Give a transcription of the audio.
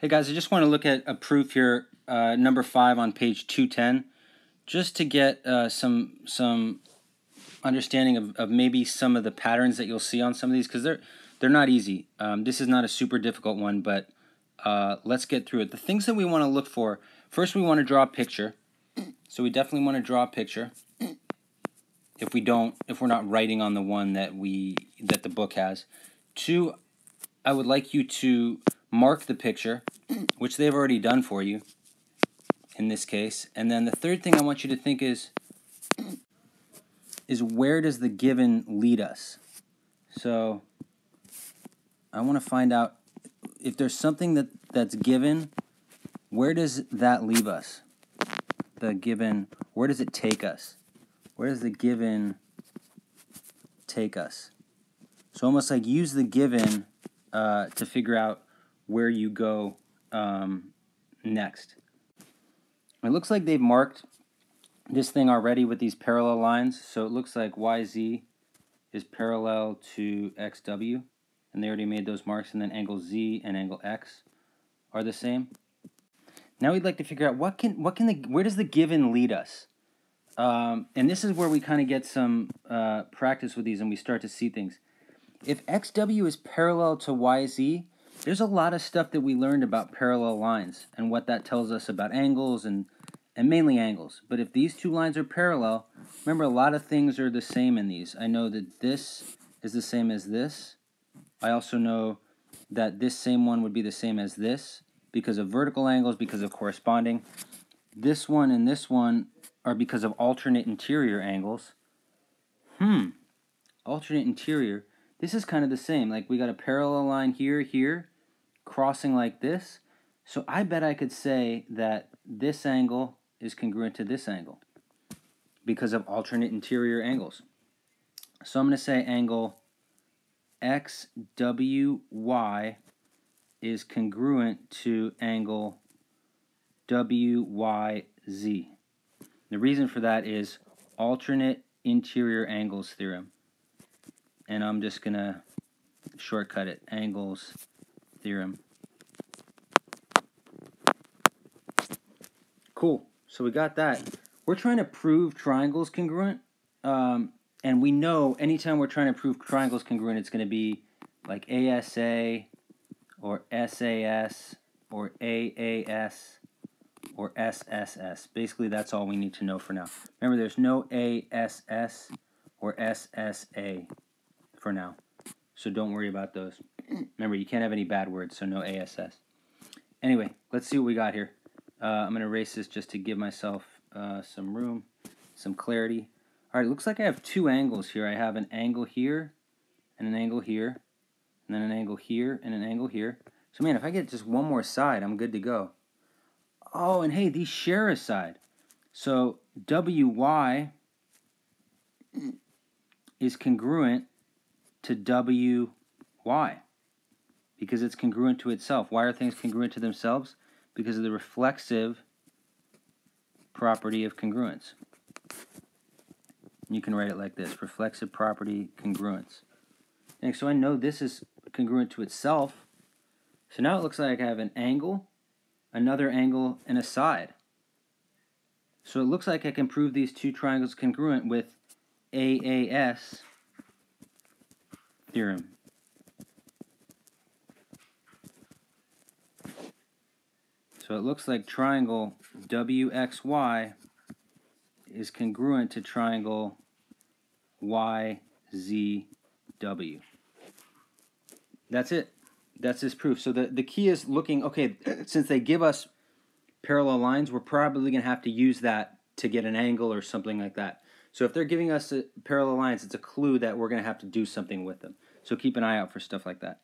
Hey guys, I just want to look at a proof here, number 5 on page 210, just to get some understanding of maybe some of the patterns that you'll see on some of these, because they're not easy. This is not a super difficult one, but let's get through it. The things that we want to look for: first, we want to draw a picture. So we definitely want to draw a picture. If we're not writing on the one that the book has. 2, I would like you to mark the picture, which they've already done for you in this case. And then the third thing I want you to think is where does the given lead us? So I want to find out if there's something that's given, where does that leave us? The given, where does it take us? Where does the given take us? So almost like use the given to figure out where you go next. It looks like they've marked this thing already with these parallel lines. So it looks like YZ is parallel to XW, and they already made those marks, and then angle Z and angle X are the same. Now we'd like to figure out where does the given lead us? And this is where we kind of get some practice with these, and we start to see things. If XW is parallel to YZ, there's a lot of stuff that we learned about parallel lines and what that tells us about angles and mainly angles. But if these two lines are parallel, remember a lot of things are the same in these. I know that this is the same as this. I also know that this same one would be the same as this because of vertical angles, because of corresponding. This one and this one are because of alternate interior angles. Alternate interior. This is kind of the same. Like we got a parallel line here, crossing like this. So I bet I could say that this angle is congruent to this angle because of alternate interior angles. So I'm going to say angle XWY is congruent to angle WYZ. The reason for that is alternate interior angles theorem. And I'm just going to shortcut it, angles theorem. Cool, so we got that. We're trying to prove triangles congruent, and we know anytime we're trying to prove triangles congruent, it's going to be like ASA, or SAS, or AAS, or SSS. Basically, that's all we need to know for now. Remember, there's no ASS or SSA for now, so don't worry about those. Remember, you can't have any bad words, so no ASS. Anyway, let's see what we got here. I'm going to erase this just to give myself some room, some clarity. All right, it looks like I have two angles here. I have an angle here, and an angle here, and then an angle here, and an angle here. So man, if I get just one more side, I'm good to go. Oh, and hey, these share a side. So WY is congruent to WY because it's congruent to itself. Why are things congruent to themselves? Because of the reflexive property of congruence. You can write it like this, reflexive property congruence. And so I know this is congruent to itself. So now it looks like I have an angle, another angle, and a side. So it looks like I can prove these two triangles congruent with AAS theorem. So it looks like triangle WXY is congruent to triangle YZW. That's it. That's this proof. So the key is looking, okay, since they give us parallel lines, we're probably going to have to use that to get an angle or something like that. So if they're giving us parallel lines, it's a clue that we're going to have to do something with them. So keep an eye out for stuff like that.